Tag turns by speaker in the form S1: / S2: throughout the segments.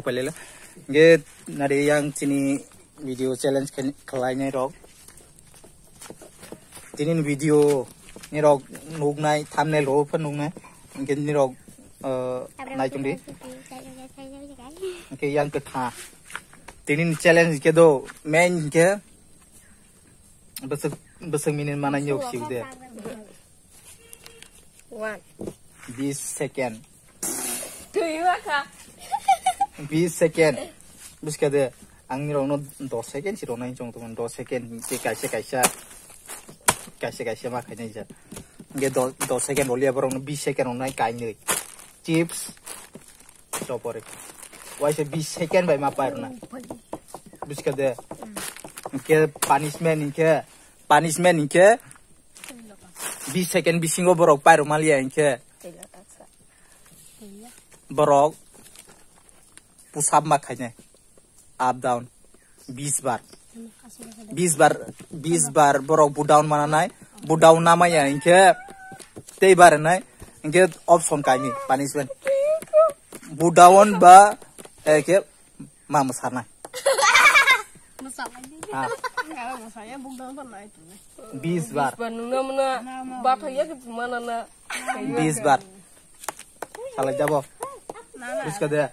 S1: kapalila. Ge nari yang sini video challenge Khlai nirok. Tinin video nirok nugnai thumbnail ho pun nugnai. Ge nirok nai chungdi. Ge yang ketha. Tinin challenge ke do main ke besok minin mana nyok siu deh. 20 second. 20 second. Bis kada ang nirong no 2 second si ronai chong tuman 2 second ke kaisa makanya aja. Ge 2 second olia barong 20 second onai kai ni. Chips stopore. Why se 20 second by mapar na. Bis kada ke punishment ke 20 second bisingo borok pairo malia inke borok pusap makanya up down 20 bar borok budown mana nai budown namanya inke tei bar nai inke option kami punishment budown ba ke mama sana 20 bar. 20 bar. Salah jawab. Terus kada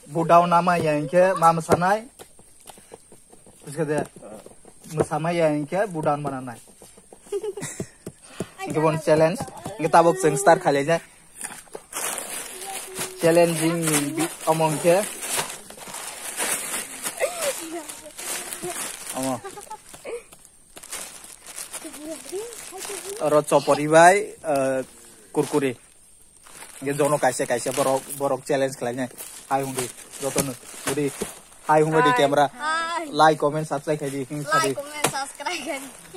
S1: budau nama yang ke mama sanai. Terus kada mesama yang ke budau mana nai. Ini pun challenge. Kita bok start kali aja. Challenging omong ke. Omo. Ro chopori bai kurkure. Ge jono kaisa borok challenge khlainya. Hai hungdi joto nu. Budi hai hungdi di kamera. Like comment subscribe khaidi.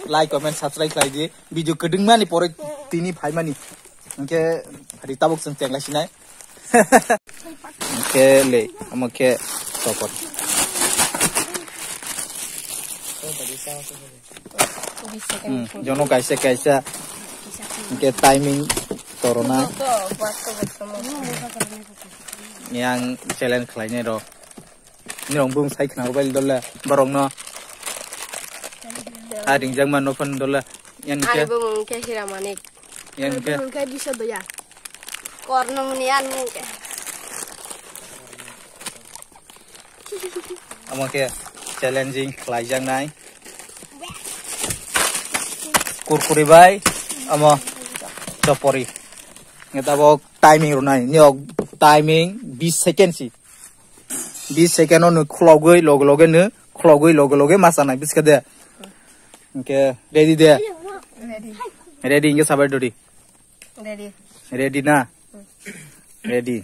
S1: Like comment subscribe khaidi. Video kedeng mani pore tini phai mani. Engke hari tabuk seng tengla sinai. Engke le amake chopor. Jono kaisa ke timing corona yang challenge Khlainya do ni rong bung sai khna mobile dola barong no ading jang man no pon dola yan ke
S2: bung ke hiramanik
S1: yan ke
S2: bung ke bisa do ya korno nian ke
S1: amake challenging Khlai jang nai kurkuri bai ama chopori ngeta bok timing runai nyok timing 20 second si 20 second on khlogoi loge masana bis kada okay ready there ready inge sabar dori ready na ready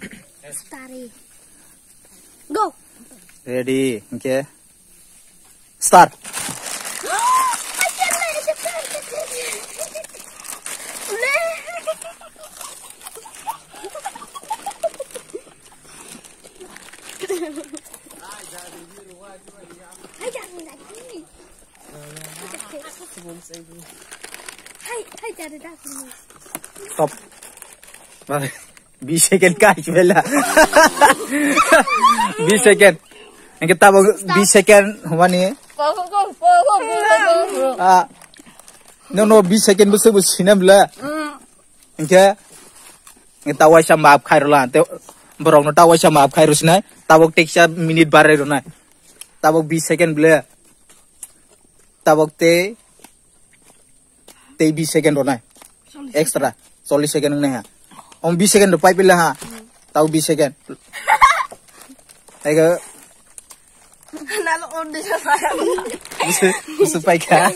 S2: go
S1: ready okay start Stop. 20 second ka bela. 20 second. Yang kita 20 second wani. No 20 second busu sinam la. Engke kita waisa maaf khairula. Borong no ta waisa maaf khairus nai. Tabok teksa minute bare ro nai. Tabok 20 second bela. Tabok te 20 second ro nai. Extra 40 second nai ha. Om 20 second pai pila ha. Tahu 20 second. Ega
S2: nalo on de sayang
S1: busu pai ka.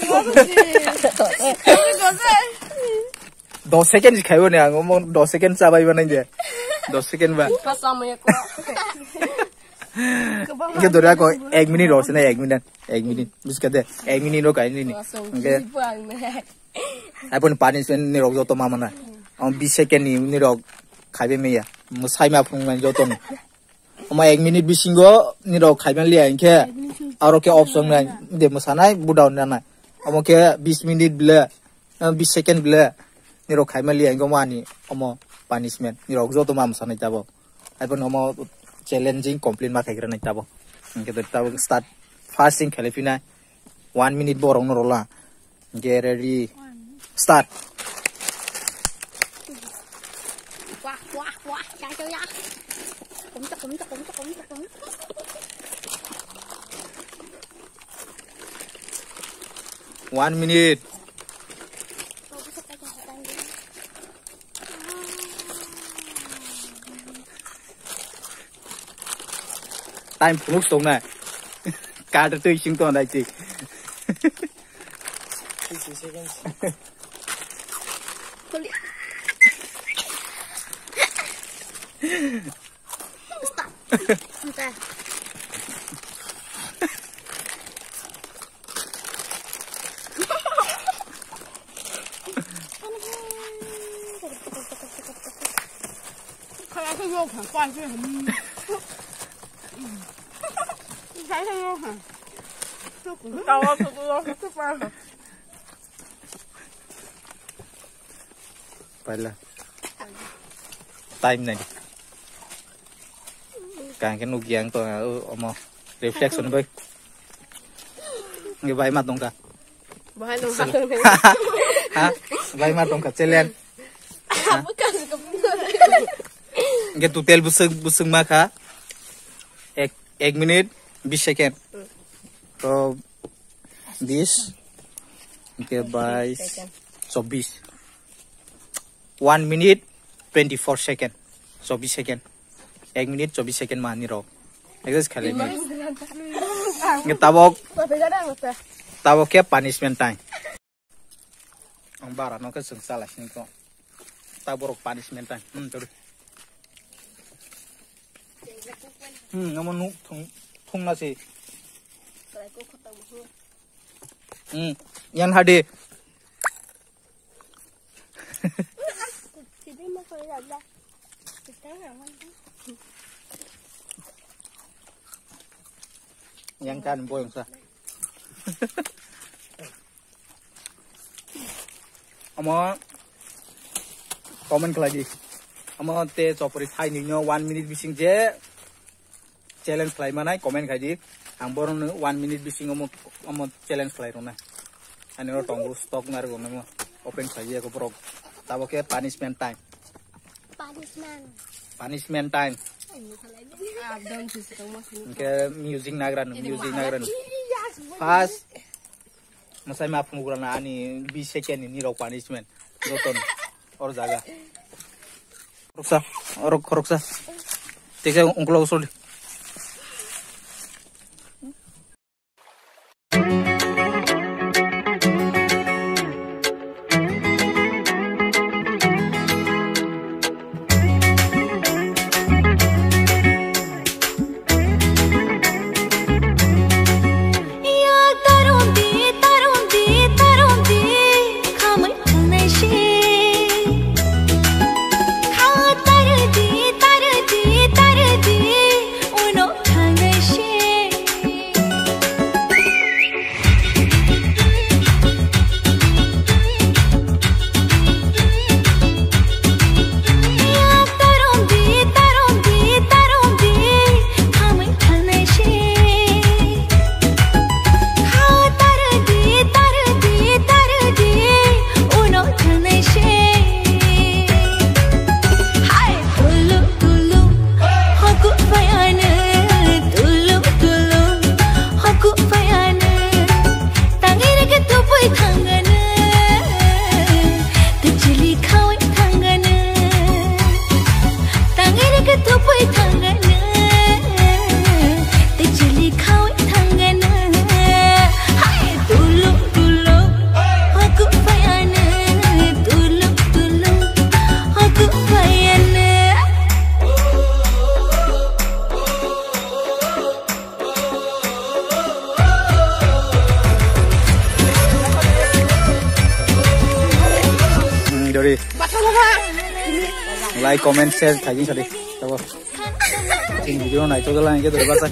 S1: 2 second खायो ने आंगो मो 2 second चाबाई बनाइ दे 2 second बा
S2: pasama ko
S1: के दोरा को 1 minute हो सने 1 minute बिस्का दे 1 minute नो काइ नि के अपन पानी से नि रोक जोतो मामना हम 20 second नि रोक खाइबे मेया मुसाइ मा फुंग मन जोतो हम 1 minute बिसिंगो नि रोक खाइबे लिया इनके आरो के ऑप्शन न दे मुसानाय बुडाउन ना हम के 20 minute ब्ले 20 second ब्ले nirok khai mali ang gomani omo punishment nirok joto mam sanai jabo aipon omo challenging complete ma khaikra nai tabo ke to tabo start fasting khalifina 1 minute borong no rola get ready start
S2: wah wah wah cha cho ya cũng
S1: 1 minute time phút xuống này cả từ từ chúng tôi đây chị phải là time này càng cái nụ giang tôi mà reflection với người vay mặt đông cả hả vay mặt đông cả challenge cái tụ tel busung mà khá 1 minute 20 second तो 20 के 22 1 minute 24 second 24 second 1 minute 24 second mà nirok exercise khale mi nge tabok ke punishment time ang bara no ka sung sala sing ko tabok punishment time to ngamun nu thung na si yan hade yang kan boyong sa amo comment lagi amo te chopori thai ni 1 minute bising je challenge khlai manai comment khai di ang boron 1 minute bising amo challenge khlai rona ani ro tong stock nar go mo open khai ko pro taboke punishment time punishment time ke music nagran fast masai ma pungurana ani 20 second ni ro punishment roton or jaga roksa teke unglo usol like comment share thajin sari tabo tin video nai to gala ke dorba sa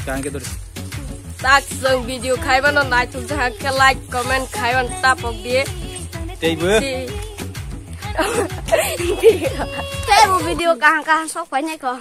S1: kan ke dor
S2: tak sung video khaiban nai tu ja ke like comment khaiban tapok die
S1: teibu
S2: ke video kang sok banyak kok